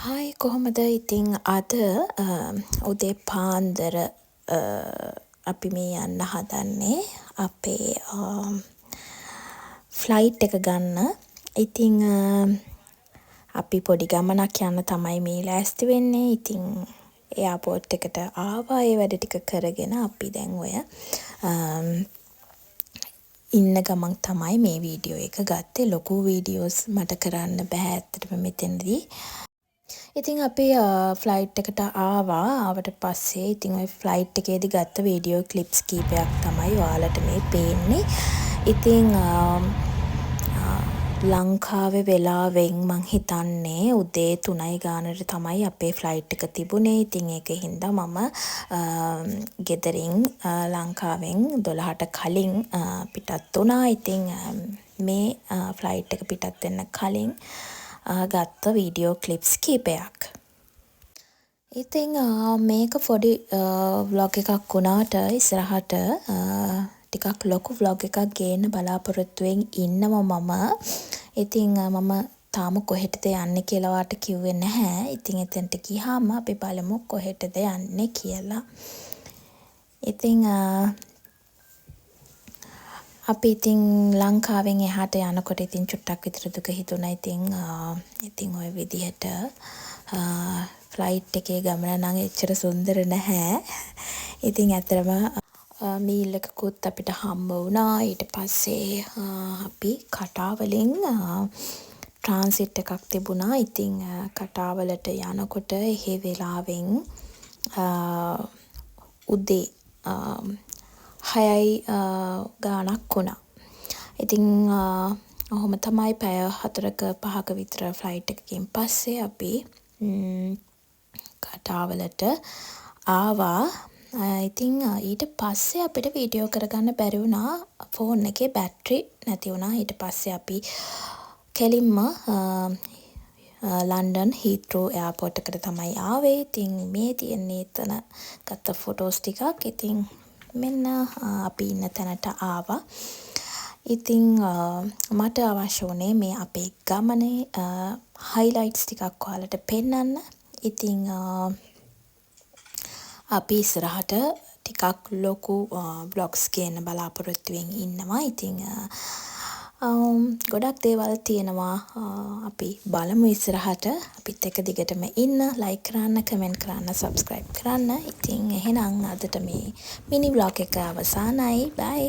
Hi කොහොමද ඉතින් අද උදේ පාන්දර අපි මේ යන්න හදන්නේ අපේ ෆ්ලයිට් එක ගන්න. ඉතින් අපි පොඩි ගමනක් යන්න තමයි මේ ලෑස්ති වෙන්නේ. ඉතින් එයාපෝට් එකට ආවා. ඒ වැඩ ටික කරගෙන අපි දැන් ඔය ඉන්න ගමන් තමයි මේ වීඩියෝ එක ගත්තේ. ලොකු වීඩියෝස් මට කරන්න බෑ ඇත්තටම මෙතනදී. ඉතින් අපි ෆ්ලයිට් එකට ආවට පස්සේ ඉතින් ওই ෆ්ලයිට් එකේදී ගත්ත වීඩියෝ ක්ලිප්ස් කීපයක් තමයි ඔයාලට මේ පේන්නේ. ඉතින් ලංකාවේ වෙලාවෙන් මං හිතන්නේ උදේ 3යි ගානට තමයි අපේ ෆ්ලයිට් එක තිබුණේ. ඉතින් ඒකින් හින්දා මම ගෙදරින් ලංකාවෙන් 12ට කලින් පිටත් වුණා. ඉතින් මේ ෆ්ලයිට් එක පිටත් වෙන්න කලින් ගත්ත වීඩියෝ ක්ලිප්ස් කීපයක්. ඉතින් මේක පොඩි ව්ලොග් එකක් වුණාට ඉස්සරහට ටිකක් ලොකු ව්ලොග් එකක් ගේන්න බලාපොරොත්තුවෙන් ඉන්නවා මම. ඉතින් මම තාම කොහෙටද යන්නේ කියලා වාට කිව්වේ නැහැ. ඉතින් එතනට ගියාම අපි බලමු කොහෙටද යන්නේ කියලා. ඉතින් අපි ඉතින් ලංකාවෙන් එහාට යනකොට ඉතින් චුට්ටක් විතර දුක හිතුණා. ඉතින් ওই විදිහට ෆ්ලයිට් එකේ ගමන නම් එච්චර සුන්දර නැහැ. ඉතින් ඇත්තටම මීල් එකකුත් අපිට හම්බ වුණා. ඊට පස්සේ අපි කටාවලින් ට්‍රාන්සිට් එකක් තිබුණා. ඉතින් කටාවලට යනකොට එහෙ වෙලාවෙන් උදේ 6යි ගානක් වුණා. ඉතින් ඔහොම තමයි පැය 4ක 5ක විතර ෆ්ලයිට් එකකින් පස්සේ අපි කටාවලට ආවා. ඉතින් ඊට පස්සේ අපිට වීඩියෝ කරගන්න බැරි වුණා. ෆෝන් එකේ බැටරි නැති වුණා. ඊට පස්සේ අපි කෙලින්ම ලන්ඩන් හීත්‍රෝ එයාපෝට් එකට තමයි ආවේ. ඉතින් මේ තියෙන්නේ එතන ගත්ත ෆොටෝස් ටිකක්. ඉතින් මෙන්න අපි ඉන්න තැනට ආවා. ඉතින් මට අවශ්‍ය වුණේ මේ අපේ ගමනේ හයිලයිට්ස් ටිකක් ඔයාලට පෙන්නන්න. ඉතින් අපි ඉස්සරහට ටිකක් ලොකු බ්ලොග්ස් ගේන්න බලාපොරොත්තුවෙන් ඉන්නවා. ඉතින් ගොඩක් දේවල් තියෙනවා. අපි බලමු ඉස්සරහට. අපිත් එක්ක දිගටම ඉන්න. ලයික් කරන්න, කමෙන්ට් කරන්න, සබ්ස්ක්‍රයිබ් කරන්න. ඉතින් එහෙනම් අදට මේ මිනි බ්ලොග් එක අවසానයි. බයි.